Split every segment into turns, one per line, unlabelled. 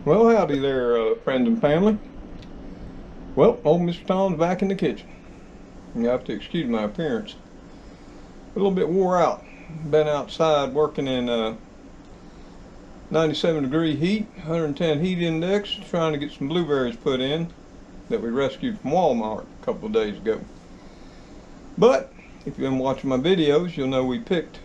Well, howdy there, friends and family. Well, old Mr. Tom's back in the kitchen. You have to excuse my appearance. A little bit wore out. Been outside working in 97-degree heat, 110 heat index, trying to get some blueberries put in that we rescued from Walmart a couple of days ago. But if you've been watching my videos, you'll know we picked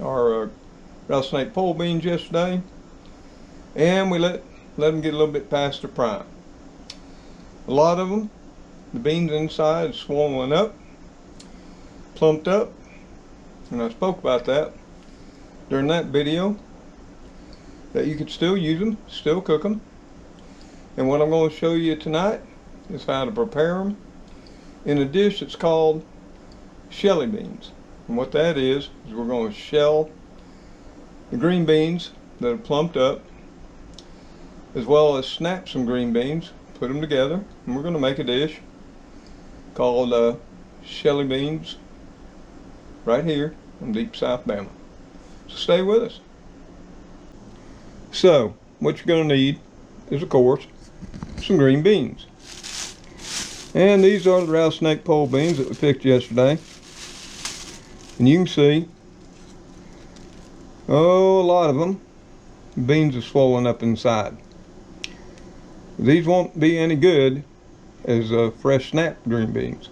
our rattlesnake pole beans yesterday, and we let them get a little bit past their prime. A lot of them, the beans inside swollen up, plumped up, and I spoke about that during that video, that you could still use them, still cook them. And what I'm going to show you tonight is how to prepare them in a dish that's called Shellie beans. And what that is we're going to shell the green beans that are plumped up, as well as snap some green beans, put them together, and we're going to make a dish called Shellie beans right here in deep South Bama. So stay with us. So what you're going to need is, of course, some green beans. And these are the rattlesnake pole beans that we picked yesterday. And you can see, a lot of them, the beans are swollen up inside. These won't be any good as fresh snapped green beans.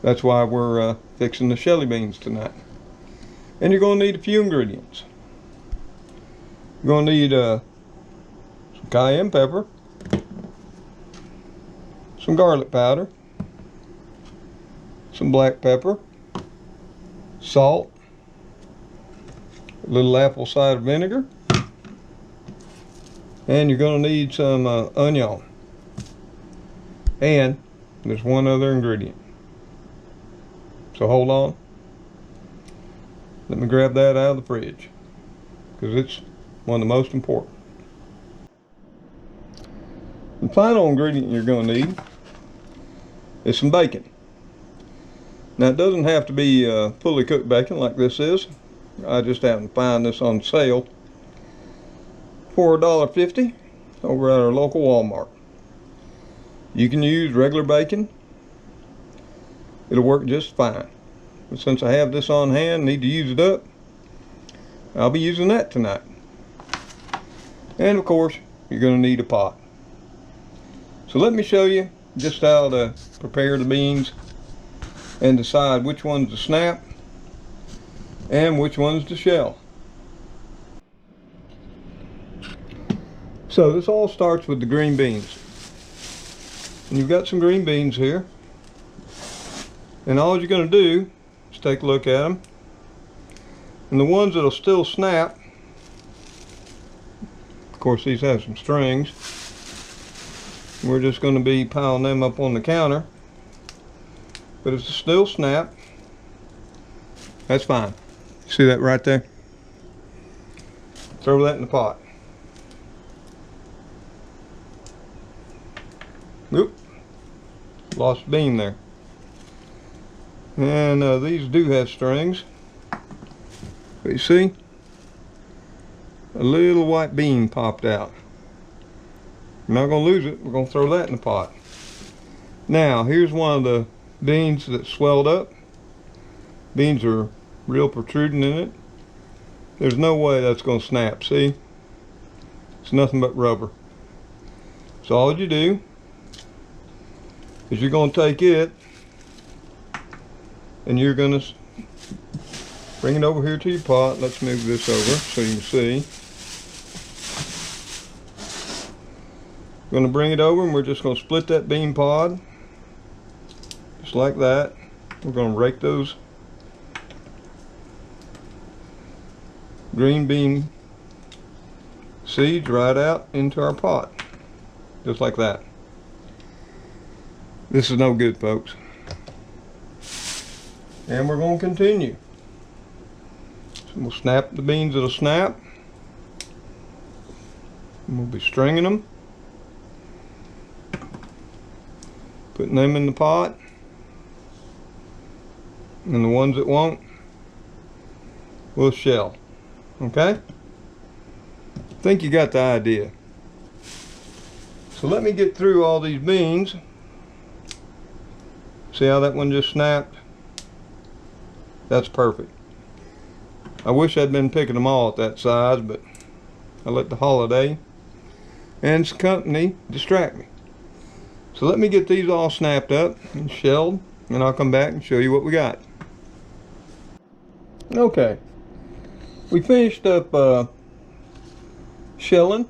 That's why we're fixing the Shellie beans tonight. And you're going to need a few ingredients. You're going to need some cayenne pepper, some garlic powder, some black pepper, salt, a little apple cider vinegar, and you're going to need some onion. And there's one other ingredient. So hold on. Let me grab that out of the fridge, because it's one of the most important. The final ingredient you're going to need is some bacon. Now, it doesn't have to be fully cooked bacon like this is. I just happened to find this on sale for $1.50 over at our local Walmart. You can use regular bacon. It'll work just fine. But since I have this on hand, need to use it up, I'll be using that tonight. And of course, you're going to need a pot. So let me show you just how to prepare the beans and decide which ones to snap and which ones to shell. So this all starts with the green beans. And you've got some green beans here. And all you're going to do is take a look at them. And the ones that'll still snap, of course these have some strings, we're just going to be piling them up on the counter. But if it's still snap, that's fine. See that right there? Throw that in the pot. Oop, lost a bean there. And these do have strings. But you see, a little white bean popped out. We're not going to lose it. We're going to throw that in the pot. Now, here's one of the beans that swelled up. Beans are real protruding in it. There's no way that's going to snap. See? It's nothing but rubber. So all you do is you're going to take it and you're going to bring it over here to your pot. Let's move this over so you can see. We're going to bring it over and we're just going to split that bean pod just like that. We're going to rake those green bean seeds right out into our pot just like that. This is no good, folks. And we're going to continue. So we'll snap the beans that'll snap. And we'll be stringing them, putting them in the pot. And the ones that won't, we'll shell. Okay? I think you got the idea. So let me get through all these beans. See how that one just snapped? That's perfect. I wish I'd been picking them all at that size, but I let the holiday and its company distract me. So let me get these all snapped up and shelled, and I'll come back and show you what we got. Okay, we finished up shelling,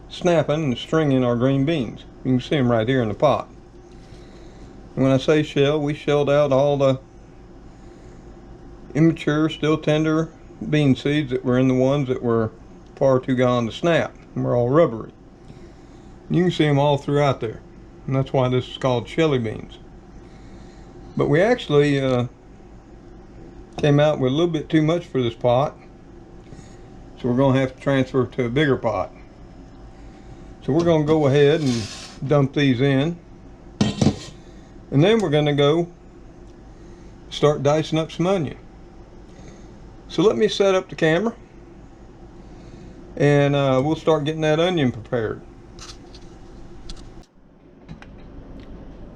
snapping, and stringing our green beans. You can see them right here in the pot. And when I say shell, we shelled out all the immature, still tender bean seeds that were in the ones that were far too gone to snap, and were all rubbery. You can see them all throughout there, and that's why this is called Shellie beans. But we actually came out with a little bit too much for this pot, so we're going to have to transfer it to a bigger pot. So we're going to go ahead and dump these in, and then we're going to go start dicing up some onion. So let me set up the camera, and we'll start getting that onion prepared.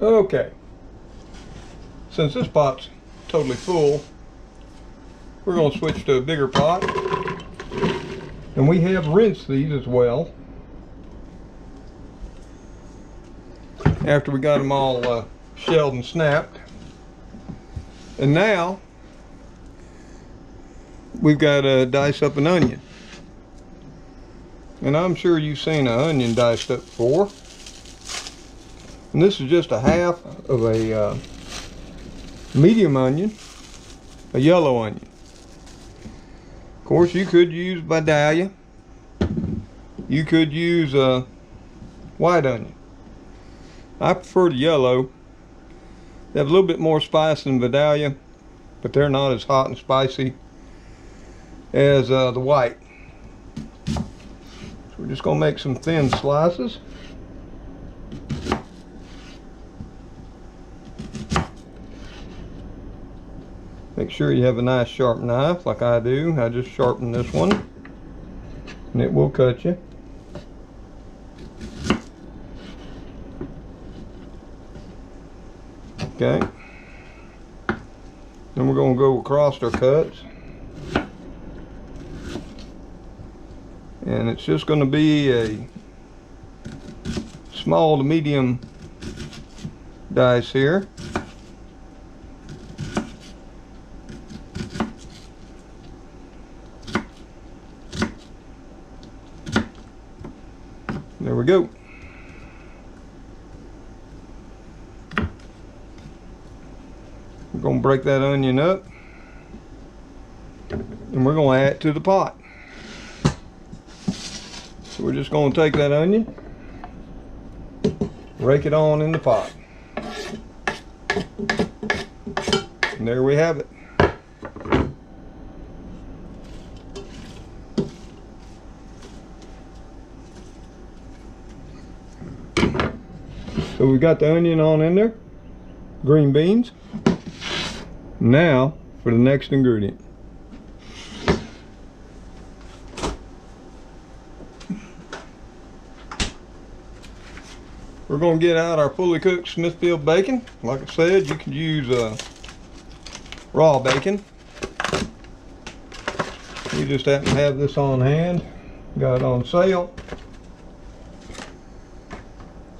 Okay, since this pot's totally full, we're going to switch to a bigger pot, and we have rinsed these as well after we got them all shelled and snapped. And now we've got to dice up an onion, and I'm sure you've seen an onion diced up before, and this is just a half of a medium onion, a yellow onion. Of course, you could use Vidalia, you could use white onion. I prefer the yellow. They have a little bit more spice than Vidalia, but they're not as hot and spicy as the white. So we're just going to make some thin slices. Make sure you have a nice sharp knife like I do. I just sharpened this one, and it will cut you. Okay. Then we're going to go across our cuts. And it's just going to be a small to medium dice here. There we go. We're going to break that onion up, and we're going to add it to the pot. So we're just going to take that onion, rake it on in the pot, and there we have it. So we've got the onion on in there, green beans. Now for the next ingredient. We're going to get out our fully cooked Smithfield bacon. Like I said, you can use raw bacon. We just happen to have this on hand. Got it on sale.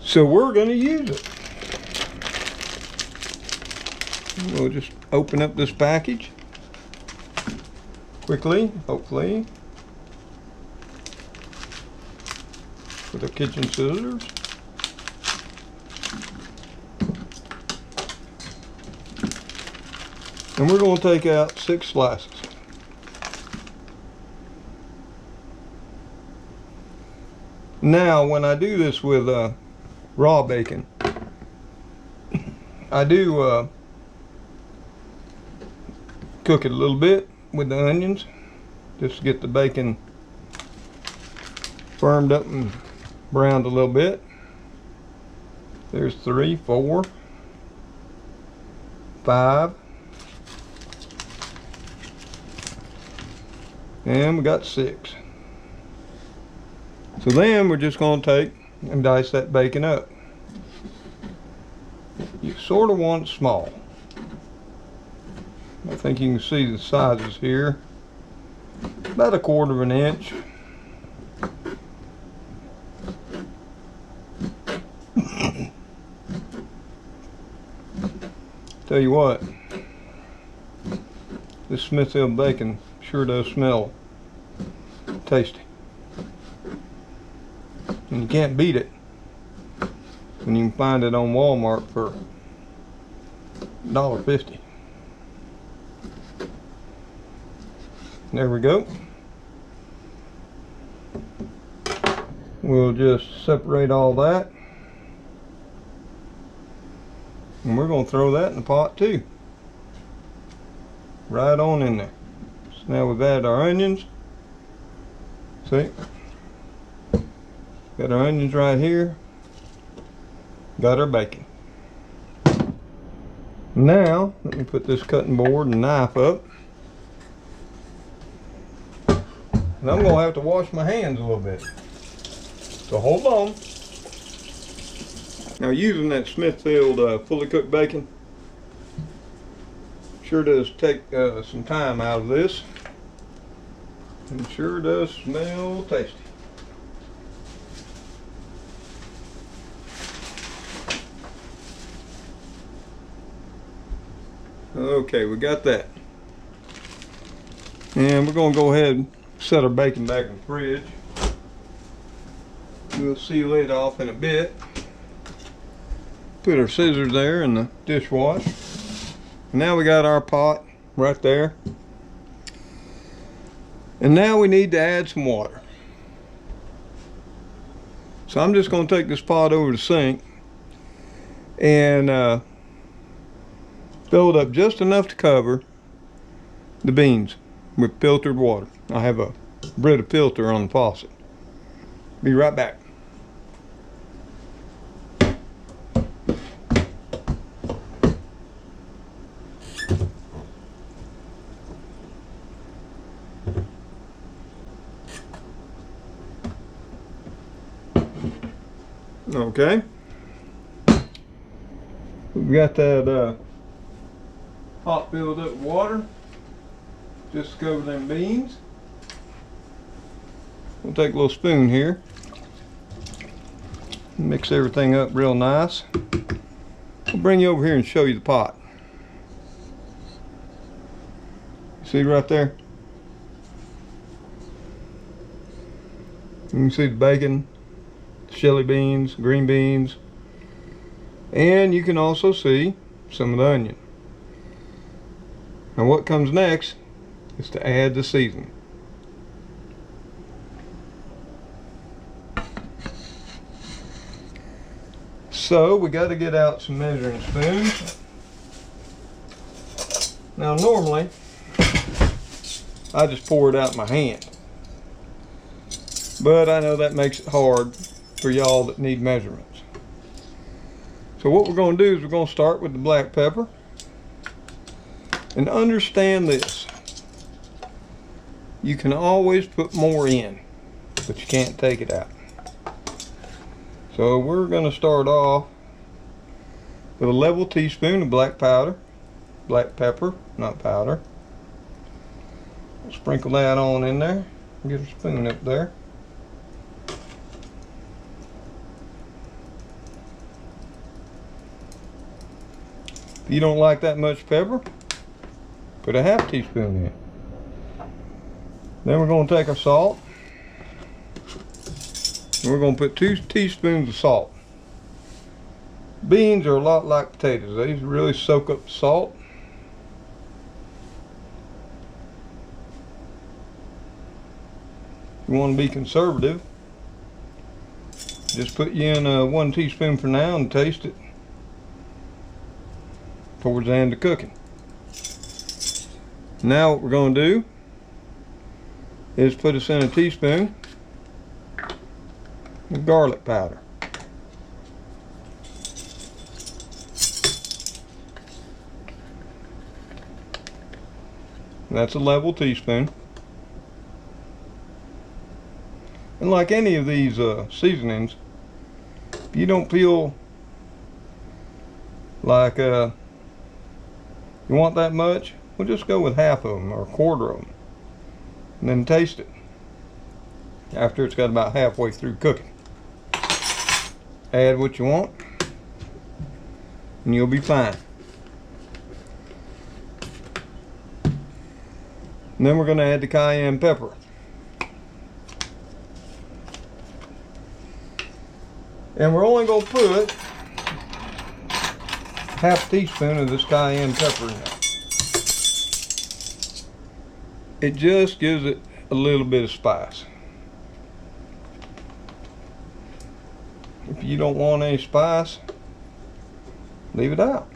So we're going to use it. We'll just open up this package quickly, hopefully, with our kitchen scissors. And we're going to take out 6 slices. Now, when I do this with raw bacon, I do cook it a little bit with the onions just to get the bacon firmed up and browned a little bit. There's 3, 4, 5, and we got 6. So then we're just going to take and dice that bacon up. You sort of want it small. I think you can see the sizes here. About 1/4 inch. Tell you what, this Smithfield bacon sure does smell tasty. And you can't beat it when you can find it on Walmart for $1.50. There we go. We'll just separate all that. And we're going to throw that in the pot too. Right on in there. So now we've added our onions. See? Got our onions right here. Got our bacon. Now, let me put this cutting board and knife up. And I'm going to have to wash my hands a little bit. So hold on. Now, using that Smithfield fully cooked bacon sure does take some time out of this. And sure does smell tasty. Okay, we got that. And we're going to go ahead and set our bacon back in the fridge. We'll seal it off in a bit. Put our scissors there in the dishwash. Now we got our pot right there. And now we need to add some water. So I'm just going to take this pot over to the sink and fill it up just enough to cover the beans with filtered water. I have a Brita filter on the faucet. Be right back. Okay. We've got that pot filled up with water. Just to cover them beans. We'll take a little spoon here. Mix everything up real nice. I'll bring you over here and show you the pot. See right there? You can see the bacon, Shellie beans, green beans, and you can also see some of the onion. Now what comes next is to add the seasoning. So we got to get out some measuring spoons. Now normally I just pour it out in my hand, but I know that makes it hard for y'all that need measurements. So what we're going to do is we're going to start with the black pepper. And understand this, you can always put more in, but you can't take it out. So we're going to start off with a level teaspoon of black pepper, not powder. Sprinkle that on in there. Get a spoon up there. If you don't like that much pepper, put a half teaspoon in. Then we're going to take our salt. And we're going to put 2 teaspoons of salt. Beans are a lot like potatoes. They really soak up the salt. If you want to be conservative, just put you in 1 teaspoon for now and taste it towards the end of cooking. Now what we're going to do is put us in a teaspoon of garlic powder. That's a level teaspoon. And like any of these seasonings, If you don't feel like you want that much, we'll just go with half of them or a quarter of them, and then taste it after it's got about halfway through cooking. Add what you want and you'll be fine. And then we're going to add the cayenne pepper. And we're only going to put half a teaspoon of this cayenne pepper in there. It just gives it a little bit of spice. If you don't want any spice, leave it out.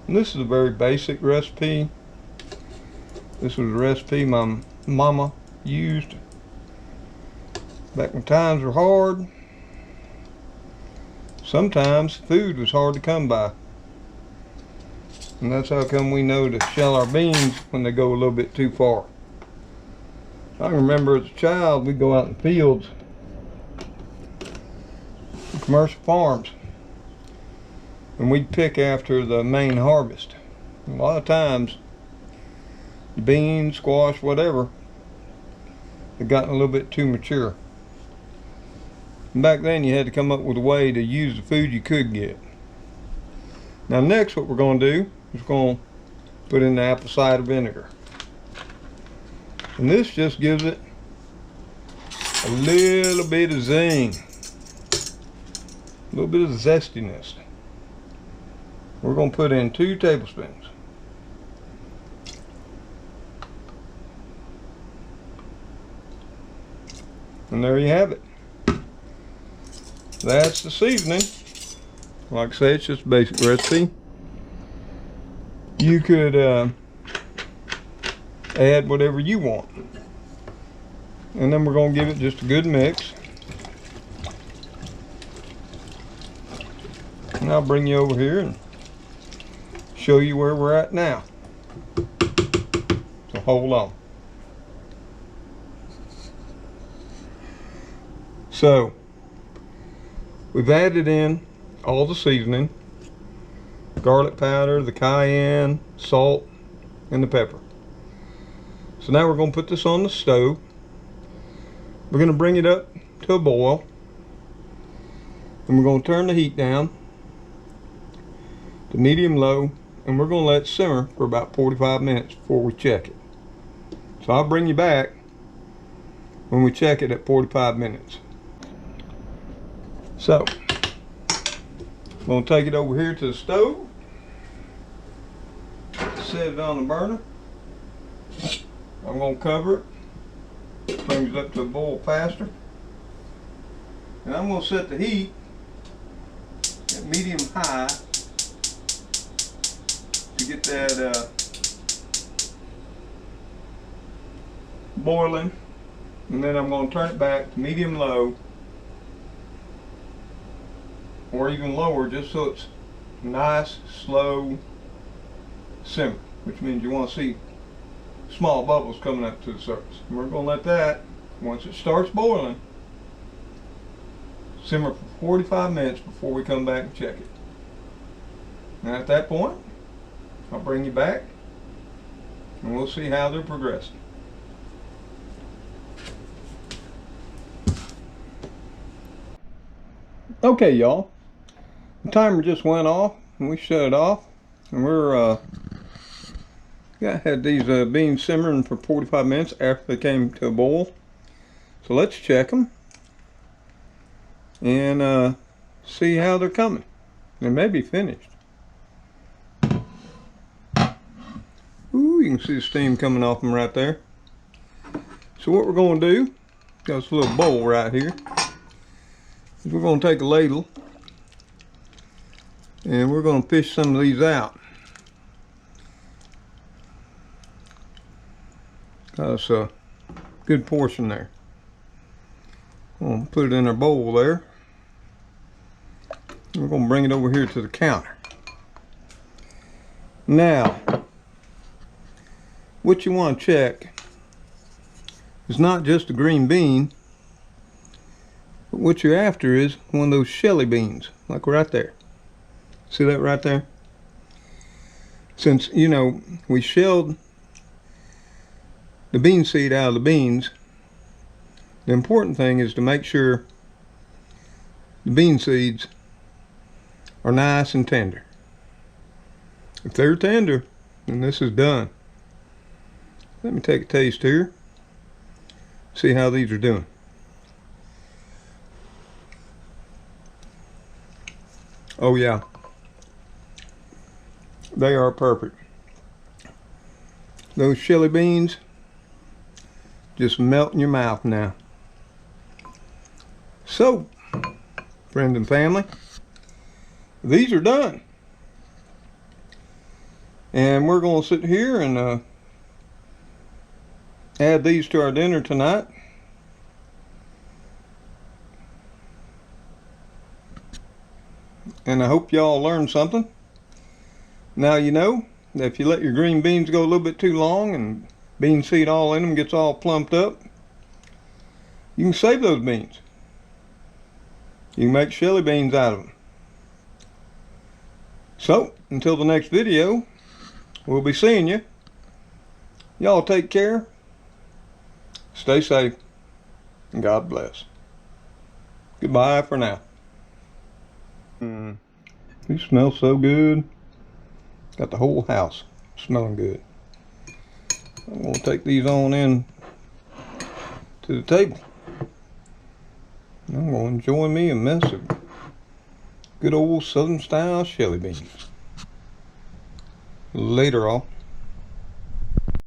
And this is a very basic recipe. This was a recipe my mama used back when times were hard. Sometimes food was hard to come by. And that's how come we know to shell our beans when they go a little bit too far. I can remember as a child, we'd go out in the fields, commercial farms, and we'd pick after the main harvest. A lot of times, beans, squash, whatever, had gotten a little bit too mature. And back then you had to come up with a way to use the food you could get. Now next what we're going to do is we're going to put in the apple cider vinegar. And this just gives it a little bit of zing. A little bit of zestiness. We're going to put in 2 tablespoons. And there you have it. That's the seasoning. Like I say, it's just a basic recipe. You could add whatever you want. And then we're going to give it just a good mix. And I'll bring you over here and show you where we're at now. So hold on. So we've added in all the seasoning, garlic powder, the cayenne, salt, and the pepper. So now we're going to put this on the stove. We're going to bring it up to a boil. And we're going to turn the heat down to medium-low, and we're going to let it simmer for about 45 minutes before we check it. So I'll bring you back when we check it at 45 minutes. So, I'm going to take it over here to the stove, set it on the burner. I'm going to cover it, brings it up to a boil faster. And I'm going to set the heat at medium-high to get that boiling. And then I'm going to turn it back to medium-low, or even lower, just so it's nice, slow simmer, which means you want to see small bubbles coming up to the surface. And we're going to let that, once it starts boiling, simmer for 45 minutes before we come back and check it. And at that point, I'll bring you back and we'll see how they're progressing. Okay, y'all. The timer just went off and we shut it off, and we're had these beans simmering for 45 minutes after they came to a boil. So let's check them and see how they're coming. They may be finished. Ooh, you can see the steam coming off them right there. So what we're going to do, got this little bowl right here, is we're going to take a ladle and we're going to fish some of these out. That's a good portion there. I'm going to put it in our bowl there. We're going to bring it over here to the counter. Now, what you want to check is not just the green bean, but But what you're after is one of those Shellie beans, like right there. See that right there? Since, you know, we shelled the bean seed out of the beans, the important thing is to make sure the bean seeds are nice and tender. If they're tender, then this is done. Let me take a taste here. See how these are doing. Oh yeah, they are perfect. Those Shellie beans just melt in your mouth now. So, friends and family, these are done. And we're going to sit here and add these to our dinner tonight. And I hope y'all learned something. Now you know that if you let your green beans go a little bit too long and bean seed all in them gets all plumped up, you can save those beans. You can make Shellie beans out of them. So, until the next video, we'll be seeing you. Y'all take care. Stay safe. And God bless. Goodbye for now. These smell so good. Got the whole house smelling good. I'm going to take these on in to the table. I'm going to enjoy me a mess of good old Southern style Shellie beans. Later all.